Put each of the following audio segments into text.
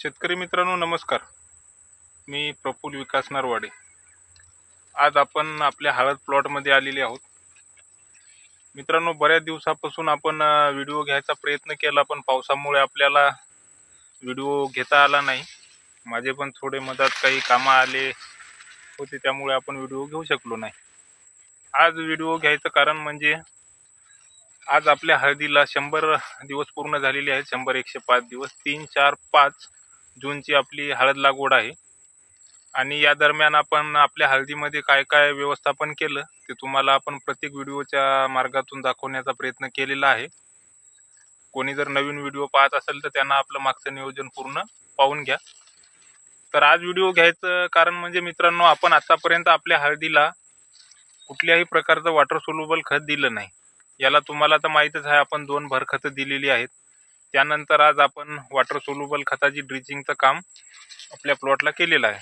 शेतकरी मित्रांनो नमस्कार. मी प्रफुल्ल विकास नरवाडे. आज आपण आपल्या हळद प्लॉटमध्ये आलेले आहोत. मित्रांनो, बऱ्याच दिवसापासून आपण व्हिडिओ घ्यायचा प्रयत्न केला, पण पावसामुळे आपल्याला व्हिडिओ घेता आला नाही. माझे पण थोडे मदत काही कामं आले होते, त्यामुळे आपण व्हिडिओ घेऊ शकलो नाही. आज व्हिडिओ घ्यायचं कारण म्हणजे आज आपल्या हळदीला 100 दिवस पूर्ण झालेले आहेत. 100-105 दिवस, 3, 4, 5 जूनची आपली हळद लागवड आहे. आणि या दरम्यान आपण आपल्या हळदीमध्ये काय काय व्यवस्थापन केलं ते तुम्हाला आपण प्रत्येक व्हिडिओच्या मार्गातून दाखवण्याचा प्रयत्न केलेला आहे. कोणी जर नवीन व्हिडिओ पाहत असेल तर त्यांना आपलं मागचं नियोजन पूर्ण पाहून घ्या. तर आज व्हिडिओ घ्यायचं कारण म्हणजे मित्रांनो, आपण आतापर्यंत आपल्या हळदीला कुठल्याही प्रकारचं वॉटर सोल्युबल खत दिलं नाही. याला तुम्हाला तर माहीतच आहे, आपण 2 भर खतं दिलेली आहेत. त्यानंतर आज आपण वॉटर सोल्युबल खताची ड्रिचिंगचं काम आपल्या प्लॉटला केलेलं आहे.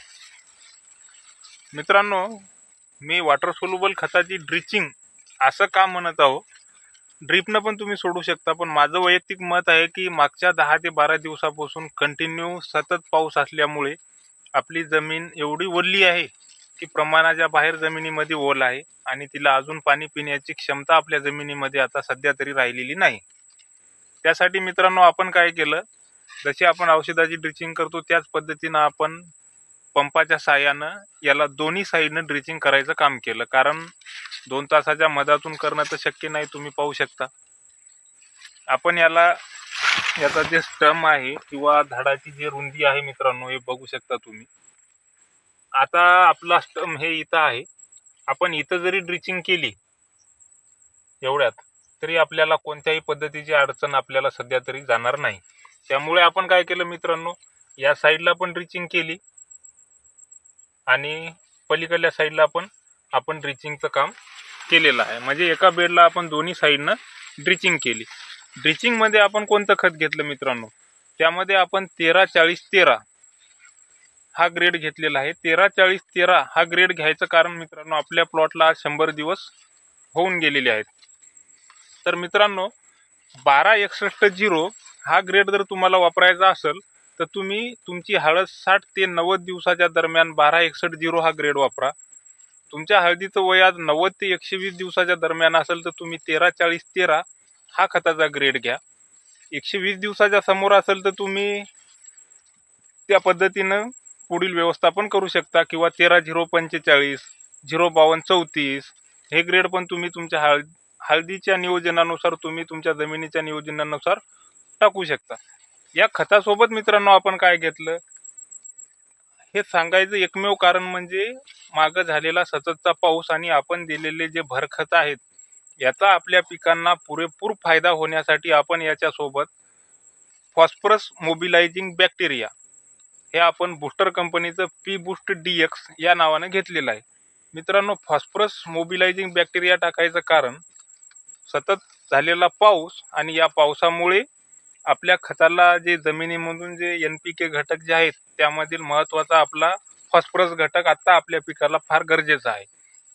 मित्रांनो, मी वॉटर सोल्युबल खताची ड्रिचिंग असं का म्हणत आहो, ड्रिपनं पण तुम्ही सोडू शकता, पण माझं वैयक्तिक मत आहे की मागच्या 10 ते 12 दिवसापासून कंटिन्यू सतत पाऊस असल्यामुळे आपली जमीन एवढी ओली आहे की प्रमाणाच्या बाहेर जमिनीमध्ये ओल आहे आणि तिला अजून पाणी पिण्याची क्षमता आपल्या जमिनीमध्ये आता सध्या तरी राहिलेली नाही. त्यासाठी मित्रांनो, आपण काय केलं, जशी आपण औषधाची ड्रिचिंग करतो त्याच पद्धतीनं आपण पंपाच्या साहाय्यानं याला दोन्ही साईडनं ड्रिचिंग करायचं काम केलं. कारण 2 तासाच्या मधातून करणं तर शक्य नाही. तुम्ही पाहू शकता आपण याचा जे स्टम आहे किंवा झाडाची जी रुंदी आहे मित्रांनो, हे बघू शकता तुम्ही. आता आपला स्टम हे इथं आहे. आपण इथं जरी ड्रिचिंग केली एवढ्यात तरी आपल्याला कोणत्याही पद्धतीची अडचण आपल्याला सध्या तरी जाणार नाही. त्यामुळे आपण काय केलं मित्रांनो, या साईडला पण ड्रिचिंग केली आणि पलीकडल्या साईडला पण आपण ड्रिचिंगचं काम केलेलं आहे. म्हणजे एका बेडला आपण दोन्ही साईडनं ड्रिचिंग केली. ड्रिचिंगमध्ये आपण कोणतं खत घेतलं मित्रांनो, त्यामध्ये आपण 13-40-13 हा ग्रेड घेतलेला आहे. 13-40-13 हा ग्रेड घ्यायचं कारण मित्रांनो, आपल्या प्लॉटला आज 100 दिवस होऊन गेलेले आहेत. तर मित्रांनो, 12-61-0 हा ग्रेड जर तुम्हाला वापरायचा असेल तर तुम्ही तुमची हळद 60 ते 90 दिवसाच्या दरम्यान 12-61-0 हा ग्रेड वापरा. तुमच्या हळदीचं वय आज 90 ते 120 दिवसाच्या दरम्यान असेल तर तुम्ही 13-40-13 हा खताचा ग्रेड घ्या. 120 दिवसाच्या समोर असेल तर तुम्ही त्या पद्धतीनं पुढील व्यवस्थापन करू शकता. किंवा 13-0-45, 0-52-34 हे ग्रेड पण तुम्ही तुमच्या हळदीच्या नियोजनानुसार तुम्ही तुमच्या जमिनीच्या नियोजनानुसार टाकू शकता. या खतासोबत मित्रांनो आपण काय घेतलं हे सांगायचं एकमेव कारण म्हणजे मागं झालेला सततचा पाऊस आणि आपण दिलेले जे भरखत आहेत याचा आपल्या पिकांना पुरेपूर फायदा होण्यासाठी आपण याच्यासोबत फॉस्फरस मोबिलायझिंग बॅक्टेरिया हे आपण बूस्टर कंपनीचं पी बूस्ट DX या नावानं घेतलेलं आहे. मित्रांनो, फॉस्फरस मोबिलायझिंग बॅक्टेरिया टाकायचं कारण सतत झालेला पाऊस आणि या पावसामुळे आपल्या खताला जे जमिनीमधून जे NPK घटक जे आहेत त्यामधील महत्त्वाचा आपला फॉस्फरस घटक आता आपल्या पिकाला फार गरजेचा आहे.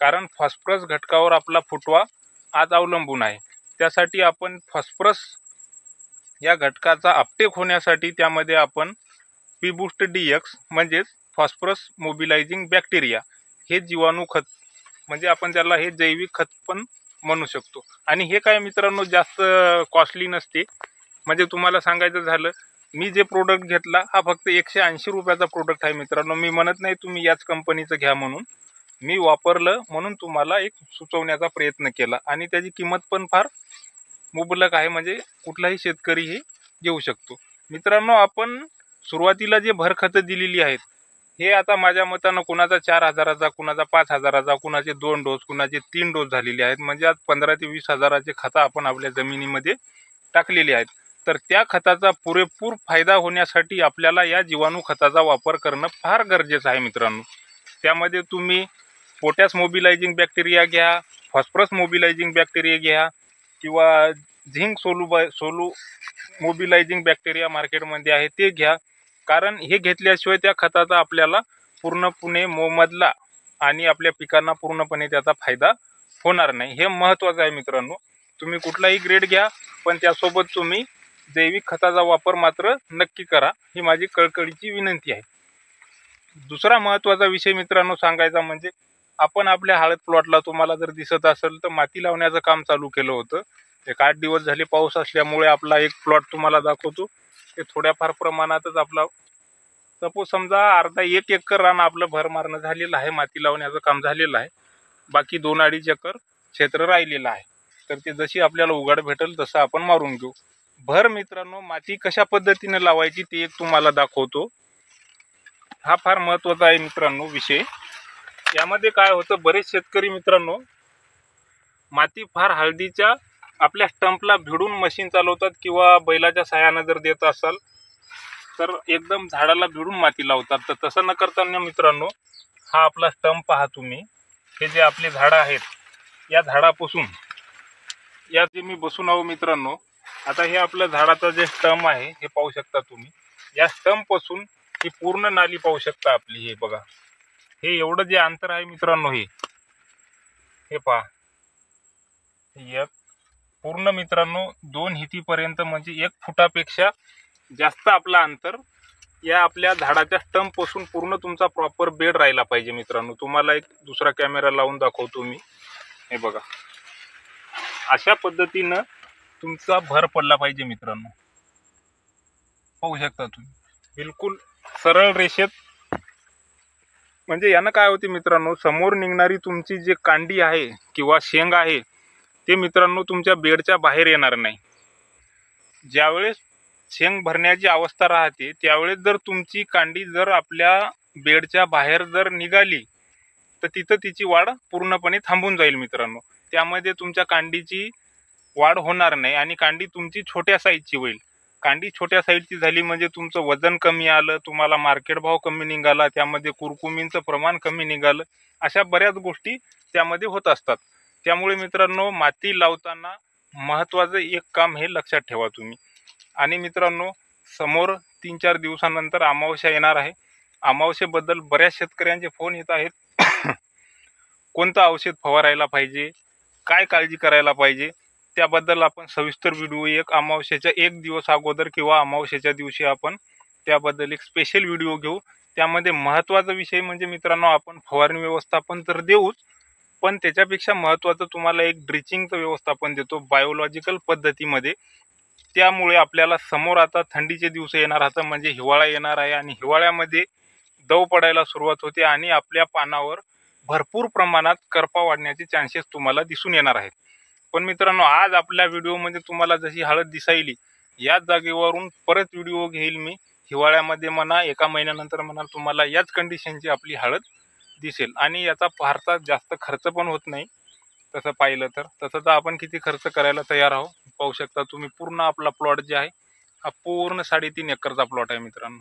कारण फॉस्फरस घटकावर आपला फुटवा आज अवलंबून आहे. त्यासाठी आपण फॉस्फरस या घटकाचा अपटेक होण्यासाठी त्यामध्ये आपण पी बूस्ट DX म्हणजेच फॉस्फरस मोबिलायझिंग बॅक्टेरिया हे जीवाणू खत म्हणजे आपण त्याला हे जैविक खत पण म्हणू शकतो. आणि हे काय मित्रांनो जास्त कॉस्टली नसते. म्हणजे तुम्हाला सांगायचं झालं, मी जे प्रोडक्ट घेतला हा फक्त 180 रुपयाचा प्रोडक्ट आहे मित्रांनो. मी म्हणत नाही तुम्ही याच कंपनीचं घ्या म्हणून, मी वापरलं म्हणून तुम्हाला एक सुचवण्याचा प्रयत्न केला. आणि त्याची किंमत पण फार मुबलक आहे, म्हणजे कुठलाही शेतकरी हे घेऊ शकतो. मित्रांनो, आपण सुरुवातीला जे भरखतं दिलेली आहेत हे आता माझ्या मतानं कुणाचा 4,000चा, कुणाचा 5,000चा, कुणाचे 2 डोस, कुणाचे 3 डोस झालेले आहेत. म्हणजे आज 15,000 ते 20,000चे खतं आपण आपल्या जमिनीमध्ये टाकलेली आहेत. तर त्या खताचा पुरेपूर फायदा होण्यासाठी आपल्याला या जीवाणू खताचा वापर करणं फार गरजेचं आहे मित्रांनो. त्यामध्ये तुम्ही पोटॅश मोबिलायझिंग बॅक्टेरिया घ्या, फॉस्फरस मोबिलायझिंग बॅक्टेरिया घ्या किंवा झिंक सोलू मोबिलायझिंग बॅक्टेरिया मार्केटमध्ये आहे ते घ्या. कारण हे घेतल्याशिवाय त्या खताचा आपल्याला पूर्णपणे मोबदला आणि आपल्या पिकांना पूर्णपणे त्याचा फायदा होणार नाही. हे महत्त्वाचं आहे मित्रांनो. तुम्ही कुठलाही ग्रेड घ्या, पण त्यासोबत तुम्ही जैविक खताचा वापर मात्र नक्की करा, ही माझी कळकळीची विनंती आहे. दुसरा महत्त्वाचा विषय मित्रांनो सांगायचा म्हणजे आपण आपल्या हळद प्लॉटला तुम्हाला जर दिसत असेल तर माती लावण्याचं काम चालू केलं होतं. 8 दिवस झाले पाऊस असल्यामुळे आपला एक प्लॉट तुम्हाला दाखवतो. ते थोड्याफार प्रमाणातच आपला सपोज समजा अर्धा 1 एकर रान आपलं भर मारणं झालेलं आहे, माती लावण्याचं काम झालेलं आहे. बाकी 2-2.5 एकर क्षेत्र राहिलेलं आहे. तर ते जशी आपल्याला उघाड भेटेल तसं आपण मारून घेऊ. भर मित्रांनो माती कशा पद्धतीने लावायची ते एक तुम्हाला दाखवतो. हा फार महत्त्वाचा आहे मित्रांनो विषय. यामध्ये काय होतं, बरेच शेतकरी मित्रांनो माती फार हळदीच्या आपल्या स्टंपला भिडून मशीन चालवतात किंवा बैलाच्या सहाय्याने जर देत असाल तर एकदम झाडाला भिडून माती लावतात. तर तसं न करताना मित्रांनो हा आपला स्टंप पहा तुम्ही. हे जे आपले झाडं आहेत या झाडापासून या जे मी बसून आहो मित्रांनो, आता हे आपलं झाडाचं जे स्टंप आहे हे पाहू शकता तुम्ही. या स्टंपपासून ही पूर्ण नाली पाहू शकता आपली. हे बघा, हे एवढं जे अंतर आहे मित्रांनो, हे पहा, एक पूर्ण मित्रांनो 2 हितीपर्यंत म्हणजे 1 फुटापेक्षा जास्त आपला अंतर या आपल्या झाडाच्या स्टंप पासून पूर्ण तुमचा प्रॉपर बेड राहिला पाहिजे मित्रांनो. तुम्हाला एक दुसरा कॅमेरा लावून दाखवतो मी. हे बघा, अशा पद्धतीनं तुमचा भर पडला पाहिजे मित्रांनो. पाहू शकता तुम्ही बिलकुल सरळ रेषेत. म्हणजे यानं काय होते मित्रांनो, समोर निघणारी तुमची जी कांडी आहे किंवा शेंग आहे ते मित्रांनो तुमच्या बेडच्या बाहेर येणार नाही. ज्यावेळेस शेंग भरण्याची अवस्था राहते त्यावेळेस जर तुमची कांडी जर आपल्या बेडच्या बाहेर जर निघाली तर तिथं तिची वाढ पूर्णपणे थांबून जाईल मित्रांनो. त्यामध्ये तुमच्या कांडीची वाढ होणार नाही आणि कांडी तुमची छोट्या साईजची होईल. कांडी छोट्या साईजची झाली म्हणजे तुमचं वजन कमी आलं, तुम्हाला मार्केट भाव कमी निघाला, त्यामध्ये कुरकुमींचं प्रमाण कमी निघालं, अशा बऱ्याच गोष्टी त्यामध्ये होत असतात. त्यामुळे मित्रांनो माती लावताना महत्त्वाचं एक काम हे लक्षात ठेवा तुम्ही. आणि मित्रांनो समोर 3-4 दिवसानंतर अमावस्या येणार आहे. अमावस्येबद्दल बऱ्याच शेतकऱ्यांचे फोन येत आहेत. कोणतं औषध फवारायला पाहिजे, काय काळजी करायला पाहिजे, त्याबद्दल आपण सविस्तर व्हिडिओ एक अमावस्येच्या 1 दिवस अगोदर किंवा अमावस्येच्या दिवशी आपण त्याबद्दल एक स्पेशल व्हिडिओ घेऊ. त्यामध्ये महत्त्वाचा विषय म्हणजे मित्रांनो आपण फवारणी व्यवस्थापन तर देऊच, पण त्याच्यापेक्षा महत्त्वाचं तुम्हाला एक ड्रिचिंगचं व्यवस्थापन देतो बायोलॉजिकल पद्धतीमध्ये. त्यामुळे आपल्याला समोर आता थंडीचे दिवस येणार आहेत, म्हणजे हिवाळा येणार आहे आणि हिवाळ्यामध्ये दव पडायला सुरुवात होते आणि आपल्या पानावर भरपूर प्रमाणात करपा वाढण्याचे चान्सेस तुम्हाला दिसून येणार आहेत. पण मित्रांनो आज आपल्या व्हिडिओमध्ये तुम्हाला जशी हळद दिसायली याच जागेवरून परत व्हिडिओ घेईल मी. हिवाळ्यामध्ये म्हणा 1 महिन्यानंतर म्हणा तुम्हाला याच कंडिशनची आपली हळद दिसेल आणि याचा फारसा जास्त खर्च पण होत नाही. तसं पाहिलं तर तसं तर आपण किती खर्च करायला तयार आहोत. पाहू शकता तुम्ही पूर्ण आपला प्लॉट जे आहे हा पूर्ण 3.5 एकरचा प्लॉट आहे मित्रांनो.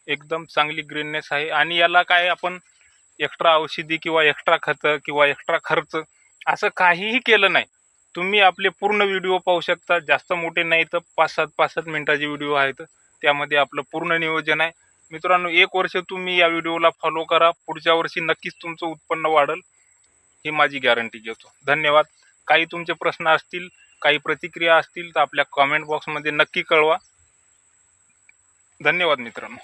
एकदम चांगली ग्रीननेस आहे आणि याला काय आपण एक्स्ट्रा औषधी किंवा एक्स्ट्रा खतं किंवा एक्स्ट्रा खर्च असं काहीही केलं नाही. तुम्ही आपले पूर्ण व्हिडिओ पाहू शकता. जास्त मोठे नाही तर 5-7 मिनिटाचे व्हिडिओ आहेत, त्यामध्ये आपलं पूर्ण नियोजन आहे मित्रांनो. 1 वर्ष तुम्ही या व्हिडिओला फॉलो करा, पुढच्या वर्षी नक्कीच तुमचं उत्पन्न वाढेल, ही माझी गॅरंटी घेतो. धन्यवाद. काही तुमचे प्रश्न असतील, काही प्रतिक्रिया असतील तर आपल्या कमेंट बॉक्समध्ये नक्की कळवा. धन्यवाद मित्रांनो.